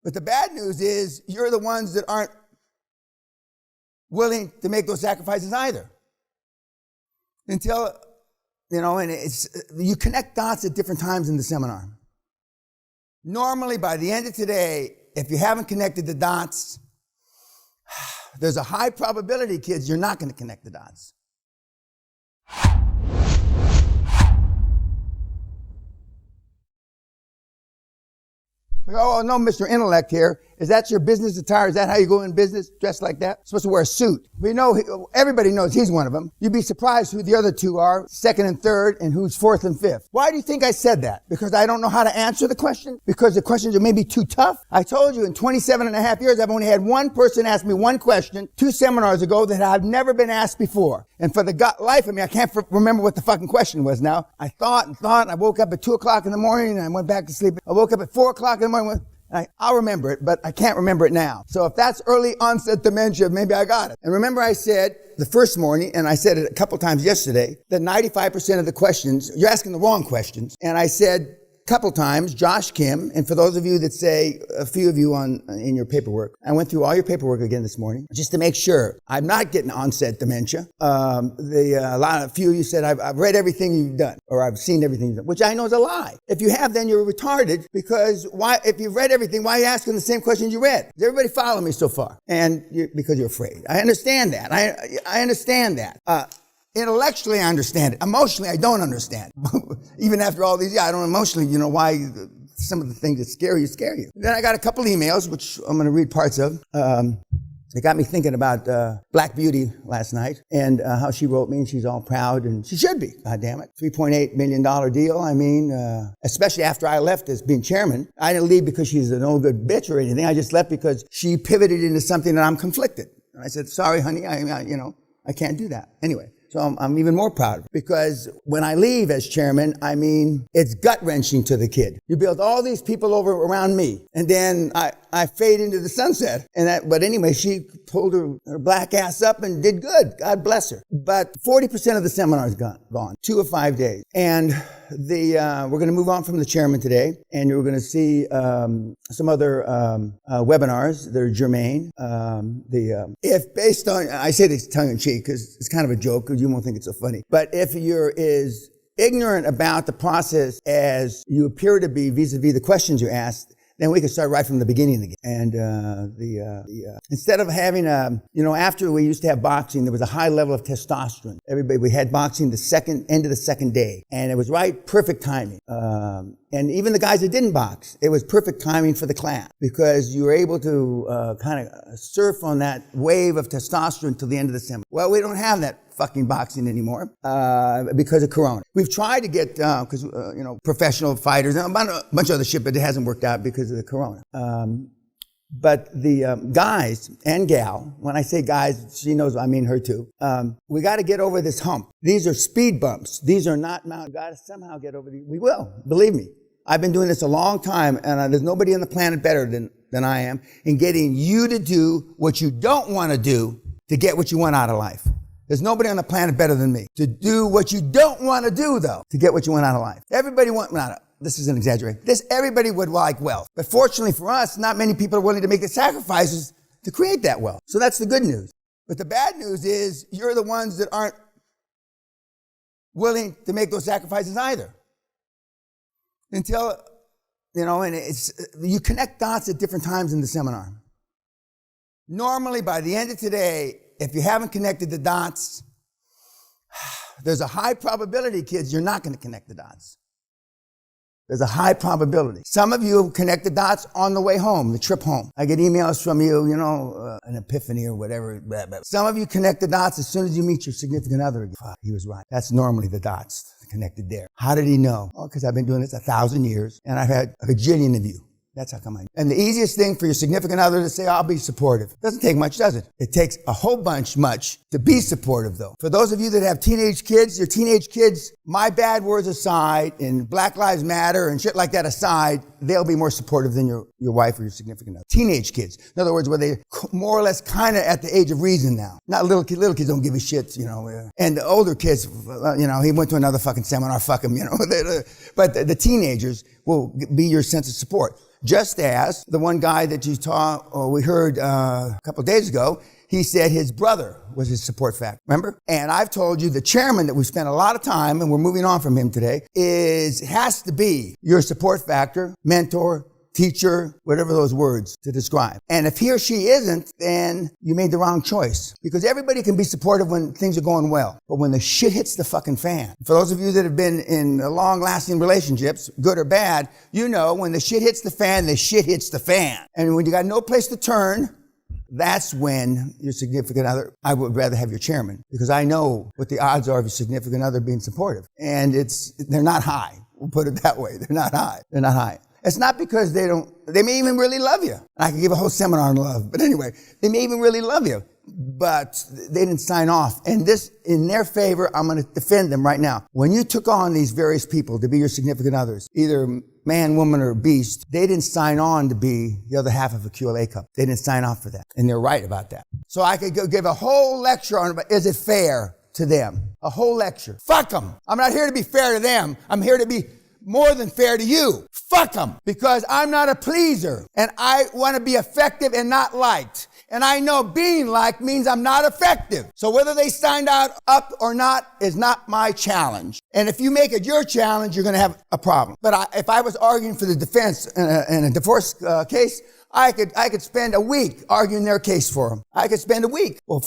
But the bad news is you're the ones that aren't willing to make those sacrifices either. Until, and you connect dots at different times in the seminar. Normally, by the end of today, if you haven't connected the dots, there's a high probability, kids, you're not going to connect the dots. Oh, no, Mr. Intellect here. Is that your business attire? Is that how you go in business, dressed like that? Supposed to wear a suit. We know, everybody knows he's one of them. You'd be surprised who the other two are, second and third, and who's fourth and fifth. Why do you think I said that? Because I don't know how to answer the question? Because the questions are maybe too tough? I told you in 27 and a half years, I've only had one person ask me one question 2 seminars ago that I've never been asked before. And for the life of me, I can't remember what the fucking question was now. I thought, and I woke up at 2 o'clock in the morning and I went back to sleep. I woke up at 4 o'clock in the morning. I'll remember it, but I can't remember it now. So if that's early onset dementia, maybe I got it. And remember I said the first morning, and I said it a couple times yesterday, that 95% of the questions, you're asking the wrong questions. And I said a couple times, Josh Kim, and for those of you that say, a few of you in your paperwork, I went through all your paperwork again this morning, just to make sure I'm not getting onset dementia. A few of you said, I've read everything you've done, or I've seen everything you've done, which I know is a lie. If you have, then you're retarded, because if you've read everything, why are you asking the same questions you read? Does everybody follow me so far? And because you're afraid. I understand that. I understand that. Intellectually, I understand it. Emotionally, I don't understand. Even after all these years, I don't emotionally, why some of the things that scare you. Then I got a couple emails, which I'm going to read parts of. It got me thinking about Black Beauty last night and how she wrote me, and she's all proud, and she should be, God damn it. $3.8 million deal. I mean, especially after I left as being chairman. I didn't leave because she's an old good bitch or anything. I just left because she pivoted into something that I'm conflicted. And I said, sorry, honey, I can't do that. Anyway. So I'm even more proud of it, because when I leave as chairman, it's gut-wrenching to the kid. You build all these people over around me, and then I fade into the sunset. But anyway, she pulled her black ass up and did good. God bless her. But 40% of the seminar is gone. 2 of 5 days. And we're going to move on from the chairman today, and you're going to see some other webinars that are germane. If based on, I say this tongue-in-cheek because it's kind of a joke, because you won't think it's so funny, but if you're as ignorant about the process as you appear to be vis-a-vis the questions you asked, then we can start right from the beginning again. And instead of having after we used to have boxing, there was a high level of testosterone. We had boxing the end of the second day, and it was perfect timing. And even the guys that didn't box, it was perfect timing for the class, because you were able to kind of surf on that wave of testosterone till the end of the seminar. Well, we don't have that fucking boxing anymore because of Corona. We've tried to get professional fighters and a bunch of other shit, but it hasn't worked out because of the Corona. But the guys and gal, when I say guys, she knows I mean her too. We got to get over this hump. These are speed bumps. These are not mountains. Got to somehow get over these. We will, believe me. I've been doing this a long time, and there's nobody on the planet better than I am in getting you to do what you don't want to do to get what you want out of life. There's nobody on the planet better than me to do what you don't want to do, though, to get what you want out of life. Everybody this is an exaggeration. Everybody would like wealth. But fortunately for us, not many people are willing to make the sacrifices to create that wealth. So that's the good news. But the bad news is you're the ones that aren't willing to make those sacrifices either. Until, you connect dots at different times in the seminar. Normally, by the end of today, if you haven't connected the dots, there's a high probability, kids, you're not going to connect the dots. There's a high probability. Some of you connect the dots on the way home, the trip home. I get emails from you, an epiphany or whatever. Blah, blah. Some of you connect the dots as soon as you meet your significant other again. Fuck, he was right. That's normally the dots connected there. How did he know? Oh, because I've been doing this 1,000 years, and I've had a gajillion of you. That's how come I know. And the easiest thing for your significant other to say, I'll be supportive. Doesn't take much, does it? It takes a whole bunch much to be supportive, though. For those of you that have teenage kids, your teenage kids, my bad words aside, and Black Lives Matter and shit like that aside, they'll be more supportive than your wife or your significant other. Teenage kids. In other words, where they more or less kind of at the age of reason now. Not little kids. Little kids don't give a shit, And the older kids, he went to another fucking seminar, fuck him, But the teenagers will be your sense of support. Just as the one guy that you saw, or we heard a couple of days ago, he said his brother was his support factor. Remember? And I've told you the chairman that we spent a lot of time, and we're moving on from him today, has to be your support factor, mentor, teacher, whatever those words to describe. And if he or she isn't, then you made the wrong choice. Because everybody can be supportive when things are going well. But when the shit hits the fucking fan, for those of you that have been in long-lasting relationships, good or bad, you know when the shit hits the fan, the shit hits the fan. And when you got no place to turn, that's when your significant other, I would rather have your chairman, because I know what the odds are of your significant other being supportive. And they're not high. We'll put it that way. They're not high. They're not high. It's not because they may even really love you. I could give a whole seminar on love. But anyway, they may even really love you, but they didn't sign off. And this, in their favor, I'm going to defend them right now. When you took on these various people to be your significant others, either man, woman, or beast, they didn't sign on to be the other half of a QLA cup. They didn't sign off for that. And they're right about that. So I could go give a whole lecture on, is it fair to them? A whole lecture. Fuck them. I'm not here to be fair to them. I'm here to be more than fair to you. Fuck them. Because I'm not a pleaser. And I want to be effective and not liked. And I know being liked means I'm not effective. So whether they signed up or not is not my challenge. And if you make it your challenge, you're going to have a problem. But if I was arguing for the defense in a divorce case, I could spend a week arguing their case for them. I could spend a week. Well,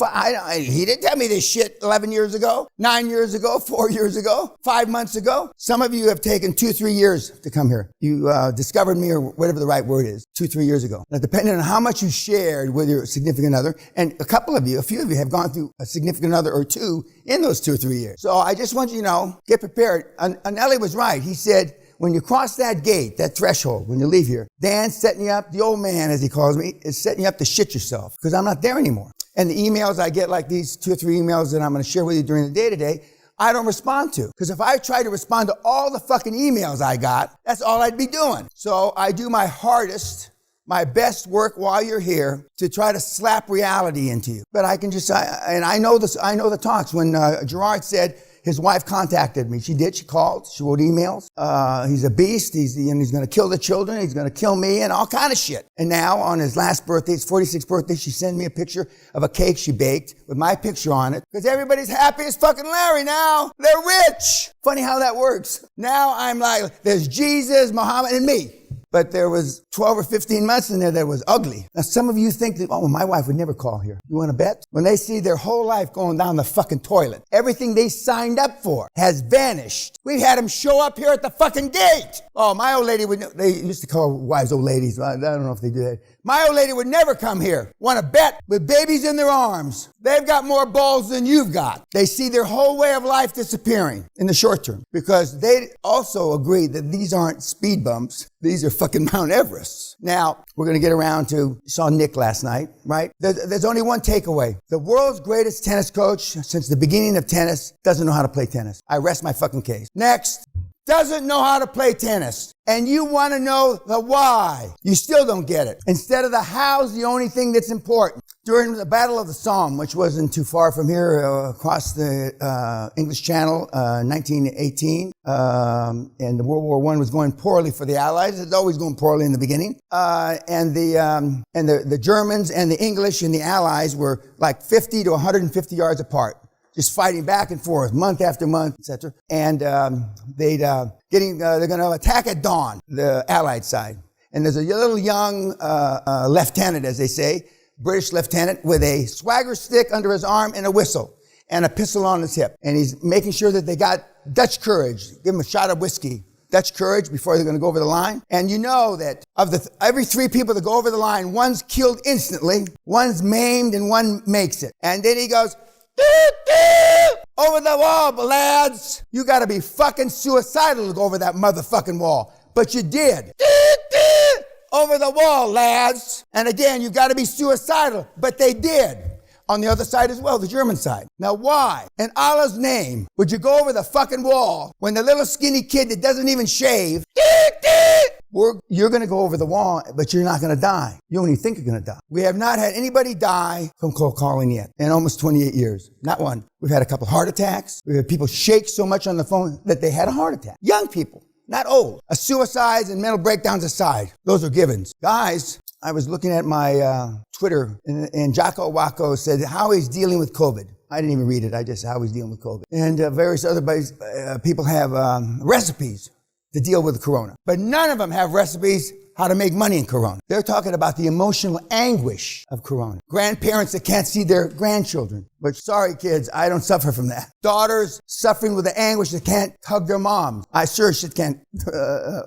he didn't tell me this shit 11 years ago, 9 years ago, 4 years ago, 5 months ago. Some of you have taken 2-3 years to come here. You discovered me, or whatever the right word is, 2-3 years ago. Now, depending on how much you shared with your significant other, and a few of you have gone through a significant other or two in those 2 or 3 years. So I just want you to know, get prepared. Anelli was right. He said, when you cross that gate, that threshold, when you leave here, Dan's setting you up, the old man, as he calls me, is setting you up to shit yourself, because I'm not there anymore. And the emails I get, like these 2 or 3 emails that I'm going to share with you during the day today, I don't respond to. Because if I try to respond to all the fucking emails I got, that's all I'd be doing. So I do my hardest, my best work while you're here to try to slap reality into you. But I can just, I know the talks. When Gerard said, his wife contacted me. She did. She called. She wrote emails. He's a beast. He's going to kill the children. He's going to kill me and all kind of shit. And now on his last birthday, his 46th birthday, she sent me a picture of a cake she baked with my picture on it. Because everybody's happy as fucking Larry now. They're rich. Funny how that works. Now I'm like, there's Jesus, Muhammad, and me. But there was 12 or 15 months in there that was ugly. Now, some of you think that, oh, my wife would never call here. You want to bet? When they see their whole life going down the fucking toilet, everything they signed up for has vanished. We had them show up here at the fucking gate. Oh, my old lady they used to call wives old ladies. I don't know if they do that. My old lady would never come here. Want to bet? With babies in their arms. They've got more balls than you've got. They see their whole way of life disappearing in the short term, because they also agree that these aren't speed bumps. These are fucking Mount Everest. Now, we're going to get around to, saw Nick last night, right? There's only one takeaway. The world's greatest tennis coach since the beginning of tennis doesn't know how to play tennis. I rest my fucking case. Next. Doesn't know how to play tennis. And you want to know the why. You still don't get it. Instead of the how's the only thing that's important. During the Battle of the Somme, which wasn't too far from here, across the English Channel, 1918, and the World War I was going poorly for the Allies. It's always going poorly in the beginning. And the Germans and the English and the Allies were like 50 to 150 yards apart, just fighting back and forth, month after month, etc. And they're going to attack at dawn, the Allied side. And there's a little young lieutenant, as they say, British lieutenant, with a swagger stick under his arm and a whistle and a pistol on his hip. And he's making sure that they got Dutch courage. Give them a shot of whiskey. Dutch courage before they're going to go over the line. And you know that of every 3 people that go over the line, one's killed instantly, one's maimed, and one makes it. And then he goes, "Doot, doot, over the wall, lads." You got to be fucking suicidal to go over that motherfucking wall. But you did. "Doot, doot, over the wall, lads." And again, you got to be suicidal. But they did. On the other side as well, the German side. Now why, in Allah's name, would you go over the fucking wall when the little skinny kid that doesn't even shave, you're going to go over the wall, but you're not going to die. You only think you're going to die. We have not had anybody die from cold calling yet in almost 28 years. Not one. We've had a couple heart attacks. We've had people shake so much on the phone that they had a heart attack. Young people. Not old. Suicides and mental breakdowns aside. Those are givens. Guys, I was looking at my Twitter, and Jocko Wacko said how he's dealing with COVID. I didn't even read it. I just how he's dealing with COVID. And various other people have recipes to deal with corona. But none of them have recipes how to make money in corona. They're talking about the emotional anguish of corona. Grandparents that can't see their grandchildren. But sorry, kids, I don't suffer from that. Daughters suffering with the anguish that can't hug their moms. I sure shit can't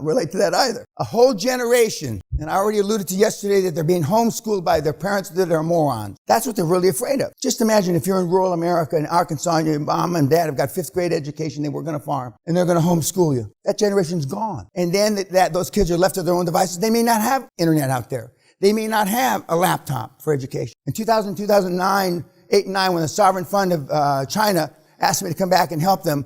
relate to that either. A whole generation, and I already alluded to yesterday that they're being homeschooled by their parents that are morons. That's what they're really afraid of. Just imagine if you're in rural America in Arkansas and your mom and dad have got 5th grade education, they work on a farm, and they're going to homeschool you. That generation's gone. And then those kids are left to their own devices. They may not have internet out there. They may not have a laptop for education. In 2009, 8 and 9, when the Sovereign Fund of China asked me to come back and help them,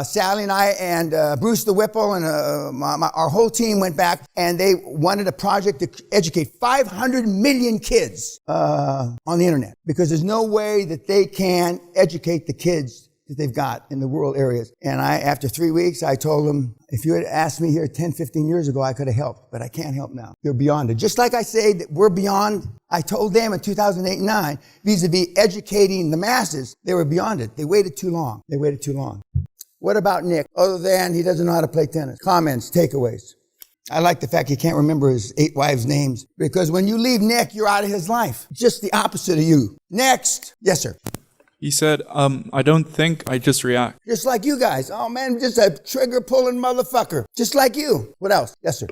Sally and I and Bruce the Whipple and our whole team went back, and they wanted a project to educate 500 million kids on the internet, because there's no way that they can educate the kids that they've got in the rural areas. And after 3 weeks, I told them, if you had asked me here 10, 15 years ago, I could have helped, but I can't help now. You're beyond it. Just like I say that we're beyond, I told them in 2008 and 9, vis-a-vis educating the masses, they were beyond it. They waited too long. What about Nick? Other than he doesn't know how to play tennis. Comments, takeaways. I like the fact he can't remember his 8 wives' names, because when you leave Nick, you're out of his life. Just the opposite of you. Next. Yes, sir. He said, I don't think, I just react. Just like you guys. Oh, man, just a trigger-pulling motherfucker. Just like you. What else? Yes, sir.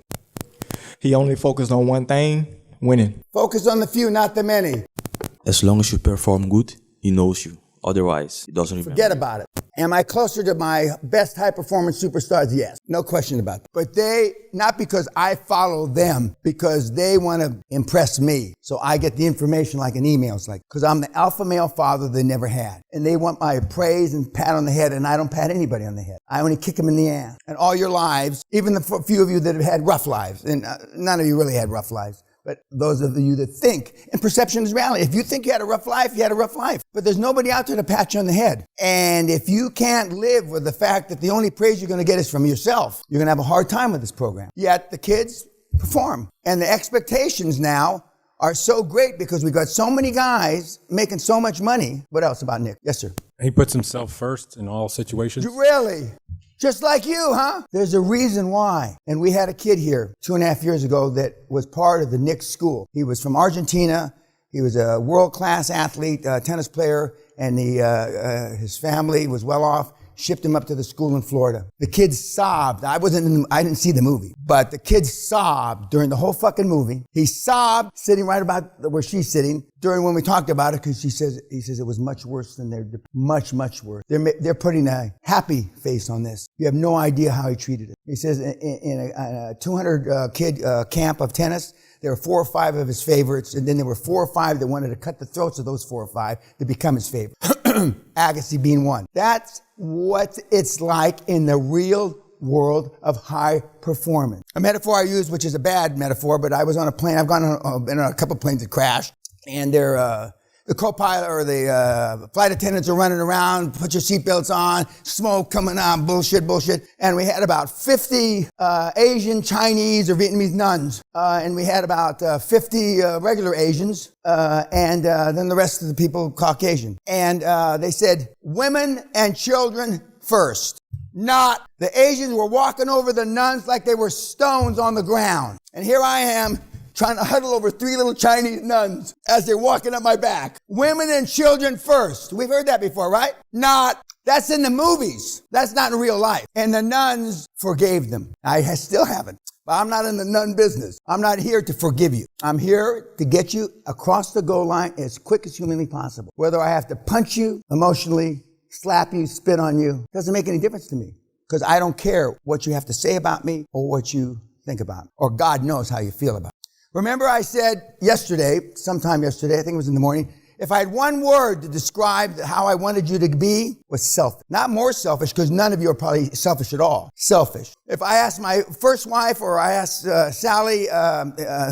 He only focused on one thing, winning. Focus on the few, not the many. As long as you perform good, he knows you. Otherwise, he doesn't remember. Forget about it. Am I closer to my best high-performance superstars? Yes. No question about that. But not because I follow them, because they want to impress me. So I get the information like an email. It's like, because I'm the alpha male father they never had. And they want my praise and pat on the head, and I don't pat anybody on the head. I only kick them in the ass. And all your lives, even the few of you that have had rough lives, and none of you really had rough lives, but those of you that think, and perception is reality. If you think you had a rough life, you had a rough life. But there's nobody out there to pat you on the head. And if you can't live with the fact that the only praise you're going to get is from yourself, you're going to have a hard time with this program. Yet the kids perform. And the expectations now are so great because we got so many guys making so much money. What else about Nick? Yes, sir. He puts himself first in all situations. Really? Just like you, huh? There's a reason why. And we had a kid here 2.5 years ago that was part of the Knicks school. He was from Argentina. He was a world-class athlete, tennis player, and his family was well off. Shipped him up to the school in Florida. The kid sobbed. I didn't see the movie, but the kid sobbed during the whole fucking movie. He sobbed sitting right about where she's sitting during when we talked about it, because he says it was much worse than much worse. They're putting a happy face on this. You have no idea how he treated it. He says in a 200 kid camp of tennis, there were 4 or 5 of his favorites, and then there were 4 or 5 that wanted to cut the throats of those 4 or 5 to become his favorite. Agassi being one. That's what it's like in the real world of high performance. A metaphor I use, which is a bad metaphor, but I was on a plane. I've been on a couple of planes that crashed, and the co-pilot or the flight attendants are running around, put your seatbelts on, smoke coming on, bullshit. And we had about 50 Asian, Chinese, or Vietnamese nuns. And we had about 50 regular Asians, and then the rest of the people Caucasian. And they said, women and children first. Not. The Asians were walking over the nuns like they were stones on the ground. And here I am, trying to huddle over 3 little Chinese nuns as they're walking up my back. Women and children first. We've heard that before, right? Not. That's in the movies. That's not in real life. And the nuns forgave them. I still haven't. But I'm not in the nun business. I'm not here to forgive you. I'm here to get you across the goal line as quick as humanly possible. Whether I have to punch you emotionally, slap you, spit on you, doesn't make any difference to me. Because I don't care what you have to say about me or what you think about me. Or God knows how you feel about me. Remember I said sometime yesterday, I think it was in the morning, if I had one word to describe how I wanted you to be, was selfish. Not more selfish, because none of you are probably selfish at all. Selfish. If I asked my first wife or I asked Sally,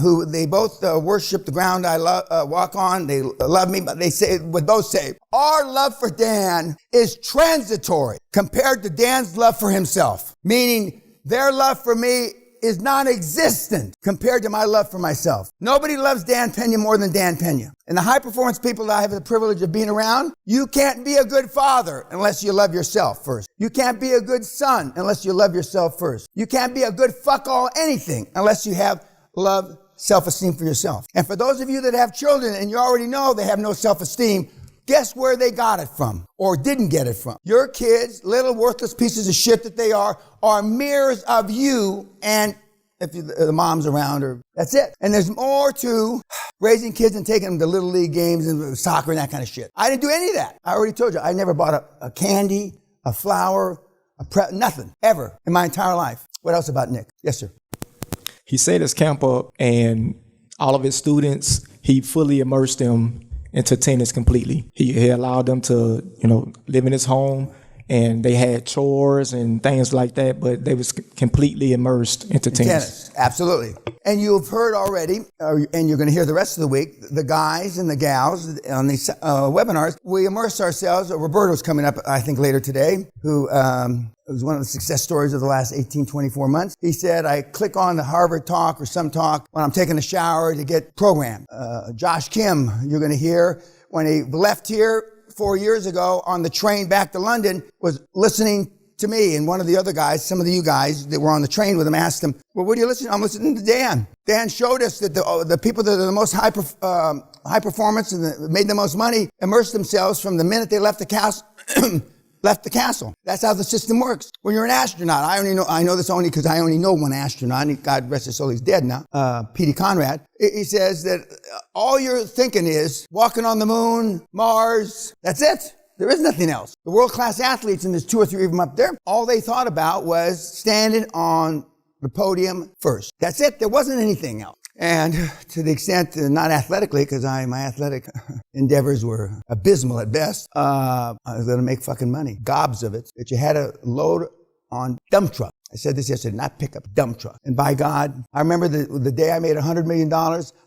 who they both worship the ground I walk on, they love me, but would both say, our love for Dan is transitory compared to Dan's love for himself. Meaning, Their love for me is non-existent compared to my love for myself. Nobody loves Dan Pena more than Dan Pena. And the high-performance people that I have the privilege of being around, you can't be a good father unless you love yourself first. You can't be a good son unless you love yourself first. You can't be a good fuck-all anything unless you have love, self-esteem for yourself. And for those of you that have children and you already know they have no self-esteem, guess where they got it from or didn't get it from? Your kids, little worthless pieces of shit that they are mirrors of you, and if the mom's around, or that's it. And there's more to raising kids and taking them to little league games and soccer and that kind of shit. I didn't do any of that. I already told you, I never bought a candy, a flower, nothing, ever in my entire life. What else about Nick? Yes, sir. He set his camp up, and all of his students, he fully immersed them into tennis completely. He allowed them to, live in his home, and they had chores and things like that, but they was completely immersed into tennis. Absolutely. And you've heard already, and you're going to hear the rest of the week, the guys and the gals on these webinars, we immerse ourselves. Roberto's coming up, I think, later today, who was one of the success stories of the last 18, 24 months. He said, I click on the Harvard talk or some talk when I'm taking a shower to get programmed. Josh Kim, you're going to hear, when he left here 4 years ago on the train back to London, was listening to me, and one of the other guys, some of you guys that were on the train with him, asked him, well, what are you listening to? I'm listening to Dan. Dan showed us that the people that are the most high performance and that made the most money immersed themselves from the minute they left the castle. That's how the system works. When you're an astronaut, I know this only because I only know one astronaut, and God rest his soul, he's dead now, P.D. Conrad. He says that all you're thinking is walking on the moon, Mars, that's it. There is nothing else. The world-class athletes, and there's 2 or 3 of them up there, all they thought about was standing on the podium first. That's it. There wasn't anything else. And to the extent, not athletically, because my athletic endeavors were abysmal at best, I was going to make fucking money, gobs of it, that you had to load on dump truck. I said this yesterday, not pickup, dump truck. And by God, I remember the day I made $100 million,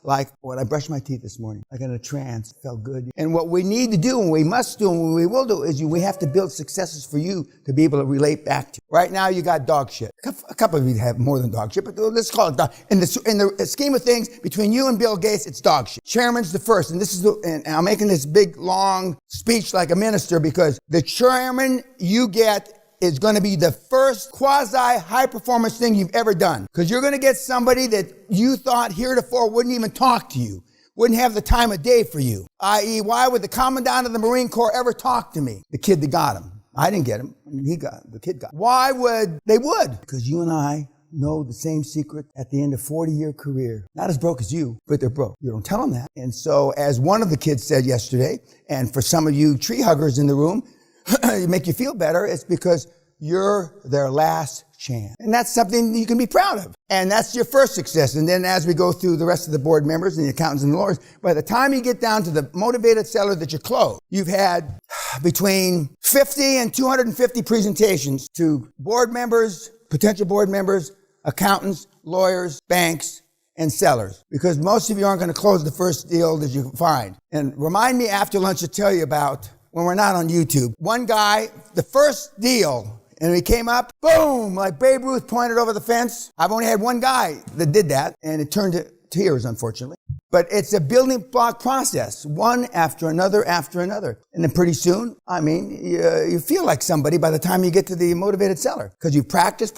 like when I brushed my teeth this morning, like in a trance, it felt good. And what we need to do, and we must do, and what we will do, is we have to build successes for you to be able to relate back to. Right now, you got dog shit. A couple of you have more than dog shit, but let's call it dog. In the scheme of things, between you and Bill Gates, it's dog shit. Chairman's the first, and and I'm making this big, long speech like a minister, because the chairman you get is going to be the first quasi-high-performance thing you've ever done. Because you're going to get somebody that you thought heretofore wouldn't even talk to you, wouldn't have the time of day for you. I.e., why would the Commandant of the Marine Corps ever talk to me? The kid that got him. I didn't get him. The kid got him. Why would they? Because you and I know the same secret at the end of a 40-year career. Not as broke as you, but they're broke. You don't tell them that. And so, as one of the kids said yesterday, and for some of you tree huggers in the room, it make you feel better, it's because you're their last chance. And that's something you can be proud of. And that's your first success. And then as we go through the rest of the board members and the accountants and the lawyers, by the time you get down to the motivated seller that you close, you've had between 50 and 250 presentations to board members, potential board members, accountants, lawyers, banks, and sellers. Because most of you aren't going to close the first deal that you find. And remind me after lunch to tell you about when we're not on YouTube. One guy, the first deal, and he came up, boom, like Babe Ruth pointed over the fence. I've only had one guy that did that, and it turned to tears, unfortunately. But it's a building block process, one after another. And then pretty soon, you feel like somebody by the time you get to the motivated seller, because you practice.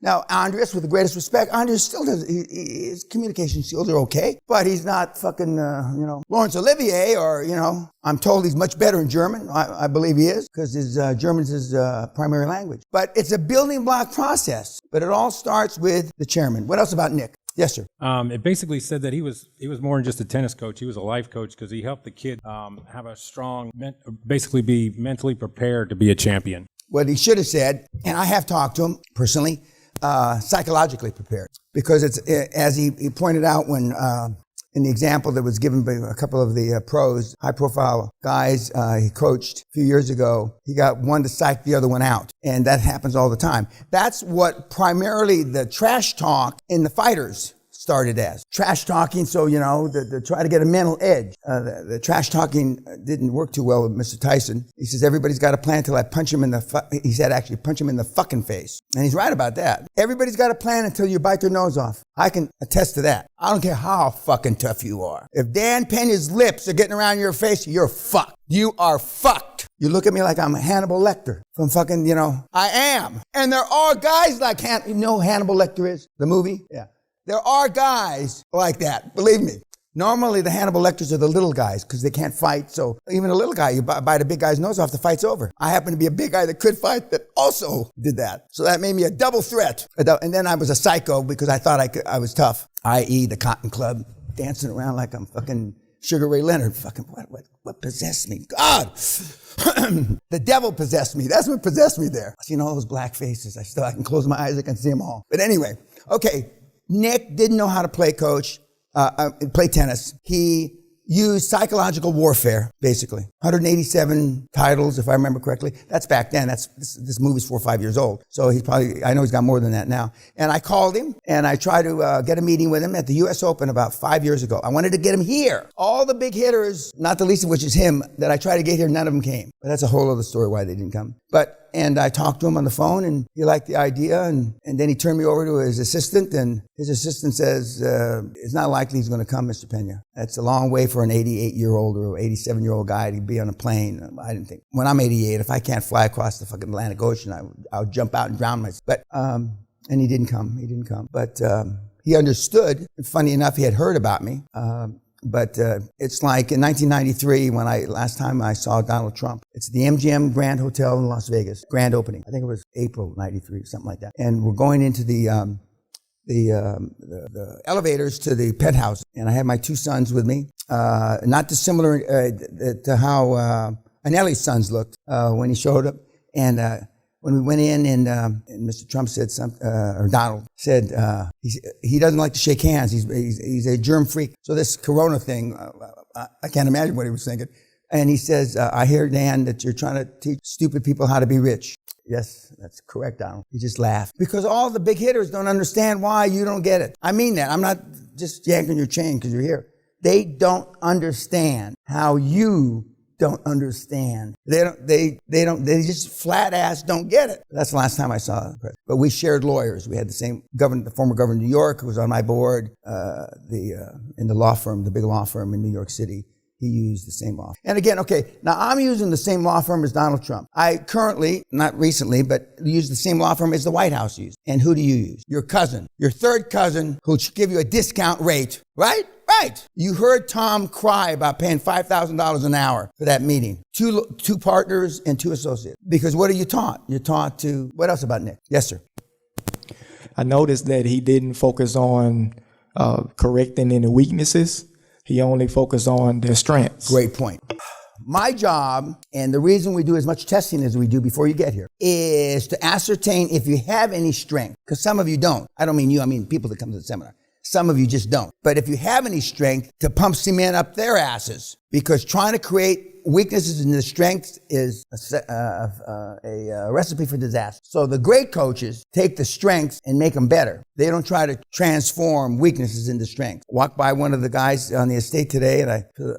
Now, Andres, with the greatest respect, Andres still does, his communication skills are okay, but he's not fucking, Laurence Olivier, or, I'm told he's much better in German. I believe he is, because his German's his primary language. But it's a building block process, but it all starts with the chairman. What else about Nick? Yes, sir. It basically said that he was more than just a tennis coach. He was a life coach, because he helped the kid have a strong, basically be mentally prepared to be a champion. What he should have said, and I have talked to him personally, psychologically prepared, because it's, as he pointed out when in the example that was given by a couple of the pros, high-profile guys he coached a few years ago, he got one to psych the other one out, and that happens all the time. That's what primarily the trash talk in the fighters started as. Trash talking, so, to try to get a mental edge. The trash talking didn't work too well with Mr. Tyson. He says, everybody's got a plan until I punch him in the, he said actually, punch him in the fucking face. And he's right about that. Everybody's got a plan until you bite their nose off. I can attest to that. I don't care how fucking tough you are. If Dan Pena's lips are getting around your face, you're fucked. You are fucked. You look at me like I'm Hannibal Lecter from fucking, I am. And there are guys like, you know who Hannibal Lecter is? The movie? Yeah. There are guys like that, believe me. Normally the Hannibal Lecters are the little guys because they can't fight. So even a little guy, you bite a big guy's nose off, the fight's over. I happen to be a big guy that could fight that also did that. So that made me a double threat. And then I was a psycho because I thought I was tough, i.e. the Cotton Club, dancing around like I'm fucking Sugar Ray Leonard. Fucking what possessed me? God! The devil possessed me. That's what possessed me there. I've seen all those black faces. I can close my eyes, I can see them all. But anyway, okay. Nick didn't know how to play play tennis. He used psychological warfare, basically. 187 titles, if I remember correctly. That's back then. This movie's 4 or 5 years old. So I know he's got more than that now. And I called him and I tried to get a meeting with him at the US Open about 5 years ago. I wanted to get him here. All the big hitters, not the least of which is him, that I tried to get here, none of them came. But that's a whole other story why they didn't come. And I talked to him on the phone and he liked the idea and then he turned me over to his assistant and his assistant says, it's not likely he's going to come, Mr. Pena. That's a long way for an 88-year-old or 87-year-old guy to be on a plane. I didn't think, when I'm 88, if I can't fly across the fucking Atlantic Ocean, I'll jump out and drown myself. But, and he didn't come. But, he understood. Funny enough, he had heard about me. But it's like in 1993 when last time I saw Donald Trump. It's the MGM Grand Hotel in Las Vegas, grand opening. I think it was April 93, something like that. And we're going into the elevators to the penthouse. And I had my two sons with me. Not dissimilar to how Anelli's sons looked when he showed up. And when we went in and Mr. Trump said or Donald said, he doesn't like to shake hands. He's a germ freak. So this corona thing, I can't imagine what he was thinking. And he says, I hear, Dan, that you're trying to teach stupid people how to be rich. Yes, that's correct, Donald. He just laughed. Because all the big hitters don't understand why you don't get it. I mean that. I'm not just yanking your chain because you're here. They don't understand how you don't understand. They just flat ass don't get it. That's the last time I saw it. But we shared lawyers. We had the former governor of New York who was on my board, in the law firm, the big law firm in New York City. He used the same law. And again, okay, now I'm using the same law firm as Donald Trump. I currently, not recently, but use the same law firm as the White House used. And who do you use? Your cousin, your third cousin who'll give you a discount rate, right? Right. You heard Tom cry about paying $5,000 an hour for that meeting. Two partners and two associates. Because what are you taught? You're taught to, what else about Nick? Yes, sir. I noticed that he didn't focus on correcting any weaknesses. He only focused on their strengths. Great point. My job, and the reason we do as much testing as we do before you get here, is to ascertain if you have any strength. Because some of you don't. I don't mean you, I mean people that come to the seminar. Some of you just don't. But if you have any strength, to pump cement up their asses. Because trying to create weaknesses in the strengths is a recipe for disaster. So the great coaches take the strengths and make them better. They don't try to transform weaknesses into strengths. Walked by one of the guys on the estate today, and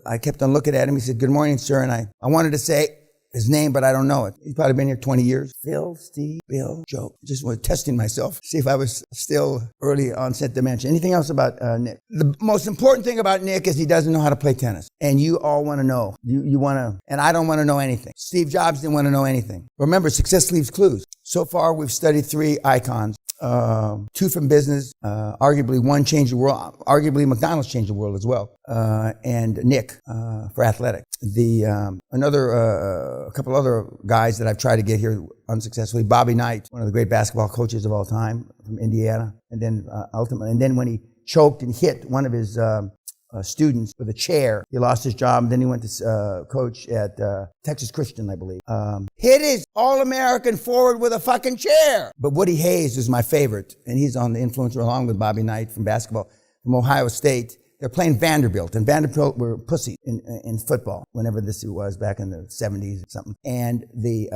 I kept on looking at him. He said, "Good morning, sir." And I wanted to say his name, but I don't know it. He's probably been here 20 years. Phil, Steve, Bill, Joe. Just was testing myself, see if I was still early onset dementia. Anything else about Nick? The most important thing about Nick is he doesn't know how to play tennis. And you all want to know. You want to, and I don't want to know anything. Steve Jobs didn't want to know anything. Remember, success leaves clues. So far, we've studied 3 icons. 2 from business, arguably one changed the world, arguably McDonald's changed the world as well, and Nick, for athletic. A couple other guys that I've tried to get here unsuccessfully, Bobby Knight, one of the great basketball coaches of all time from Indiana, and then ultimately, and then when he choked and hit one of his students with a chair, he lost his job, and then he went to coach at Texas Christian, I believe. Hit his All-American forward with a fucking chair. But Woody Hayes is my favorite, and he's on the influencer along with Bobby Knight from basketball from Ohio State. They're playing Vanderbilt, and Vanderbilt were pussy in football, whenever this was, back in the 70s or something. And the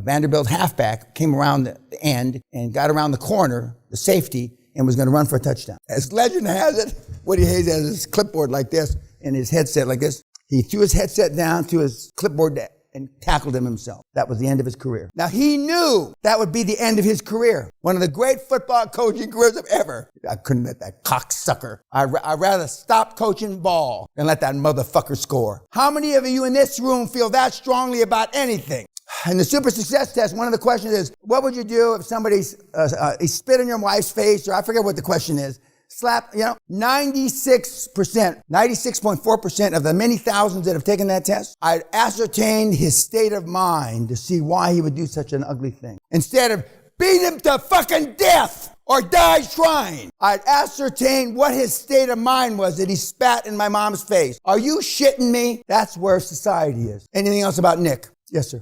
Vanderbilt halfback came around the end and got around the corner, the safety, and was going to run for a touchdown. As legend has it, Woody Hayes has his clipboard like this and his headset like this. He threw his headset down to his clipboard and tackled him himself. That was the end of his career. Now, he knew that would be the end of his career. One of the great football coaching careers of ever. I couldn't let that cocksucker. I'd rather stop coaching ball than let that motherfucker score. How many of you in this room feel that strongly about anything? In the super success test, one of the questions is, what would you do if somebody spit in your wife's face, or I forget what the question is, slap, 96.4% of the many thousands that have taken that test, I'd ascertain his state of mind to see why he would do such an ugly thing. Instead of beat him to fucking death or die trying, I'd ascertain what his state of mind was that he spat in my mom's face. Are you shitting me? That's where society is. Anything else about Nick? Yes, sir.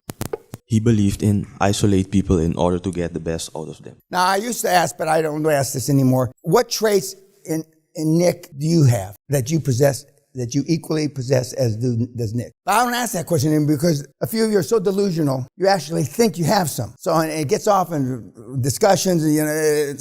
He believed in isolate people in order to get the best out of them. Now, I used to ask, but I don't ask this anymore. What traits in Nick do you have that you possess, that you equally possess as does Nick? I don't ask that question anymore because a few of you are so delusional, you actually think you have some. So and it gets off in discussions,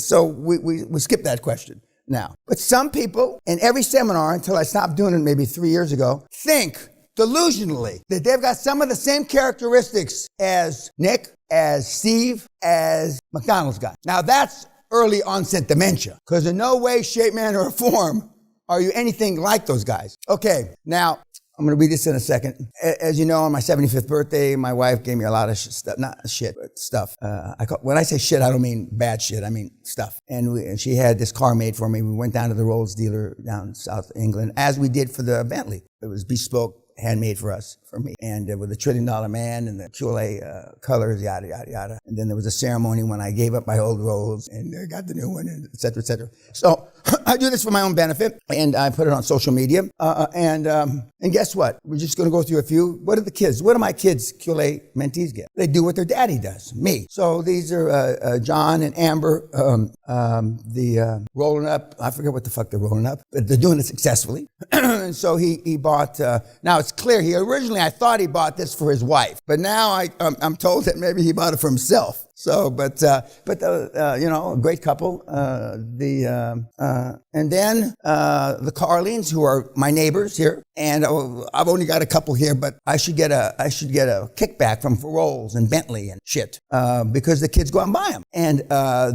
so we skip that question now. But some people, in every seminar, until I stopped doing it maybe 3 years ago, think delusionally that they've got some of the same characteristics as Nick, as Steve, as McDonald's got. Now that's early onset dementia, because in no way, shape, manner, or form are you anything like those guys. Okay, now I'm going to read this in a second. As you know, on my 75th birthday, my wife gave me a lot of stuff, not shit, but stuff. When I say shit, I don't mean bad shit, I mean stuff. And she had this car made for me. We went down to the Rolls dealer down in South England, as we did for the Bentley. It was bespoke, handmade for me. And with the $1 trillion man and the QLA colors, yada, yada, yada. And then there was a ceremony when I gave up my old Rolls and I got the new one, and et cetera, et cetera. So I do this for my own benefit, and I put it on social media. And guess what? We're just going to go through a few. What do my kids, QLA mentees, get? They do what their daddy does, me. So these are John and Amber, the rolling up. I forget what the fuck they're rolling up, but they're doing it successfully. And so he bought, now it's clear, originally I thought he bought this for his wife, but now I'm told that maybe he bought it for himself. So, but a great couple. And then the Carlines, who are my neighbors here, and I've only got a couple here, but I should get a kickback from Rolls and Bentley and shit, because the kids go out and buy them, and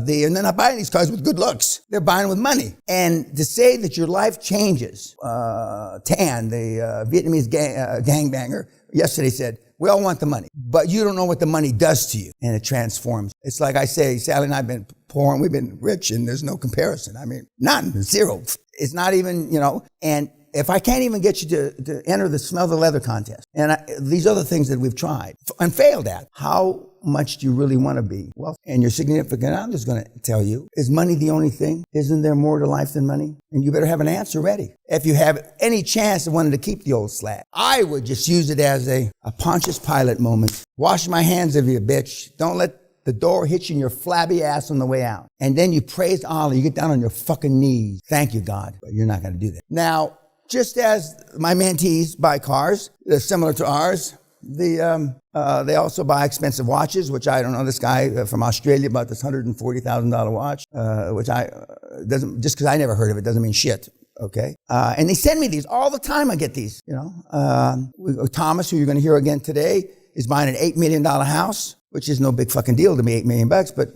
they're not buying these cars with good looks; they're buying them with money. And to say that your life changes, Tan, the Vietnamese gangbanger, yesterday said, we all want the money, but you don't know what the money does to you, and it transforms. It's like I say, Sally and I have been poor and we've been rich, and there's no comparison. I mean, none, zero. It's not even, and if I can't even get you to enter the Smell the Leather contest, and these other things that we've tried and failed at, how much do you really want to be? Well, and your significant other's going to tell you, is money the only thing? Isn't there more to life than money? And you better have an answer ready. If you have any chance of wanting to keep the old slag, I would just use it as a Pontius Pilate moment. Wash my hands of you, bitch. Don't let the door hit you in your flabby ass on the way out. And then you praise Allah. You get down on your fucking knees. Thank you, God. But you're not going to do that. Now, just as my mentees buy cars, they're similar to ours. They also buy expensive watches, which I don't know. This guy from Australia bought this $140,000 watch, which doesn't, just because I never heard of it doesn't mean shit. Okay. And they send me these all the time. I get these, Thomas, who you're going to hear again today, is buying an $8 million house, which is no big fucking deal to me, $8 million, but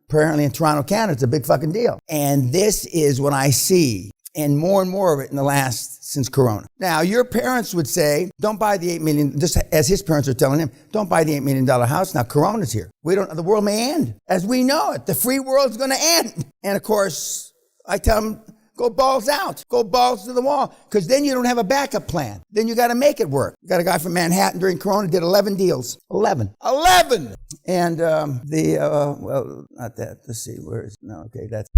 apparently in Toronto, Canada, it's a big fucking deal. And this is what I see, and more of it since Corona. Now, your parents would say, don't buy the $8 million, just as his parents are telling him, don't buy the $8 million house. Now, Corona's here. The world may end. As we know it, the free world's going to end. And of course, I tell them, go balls out. Go balls to the wall. Because then you don't have a backup plan. Then you got to make it work. You got a guy from Manhattan during Corona, did 11 deals. 11. And, not that. Let's see, where is, no, okay, that's...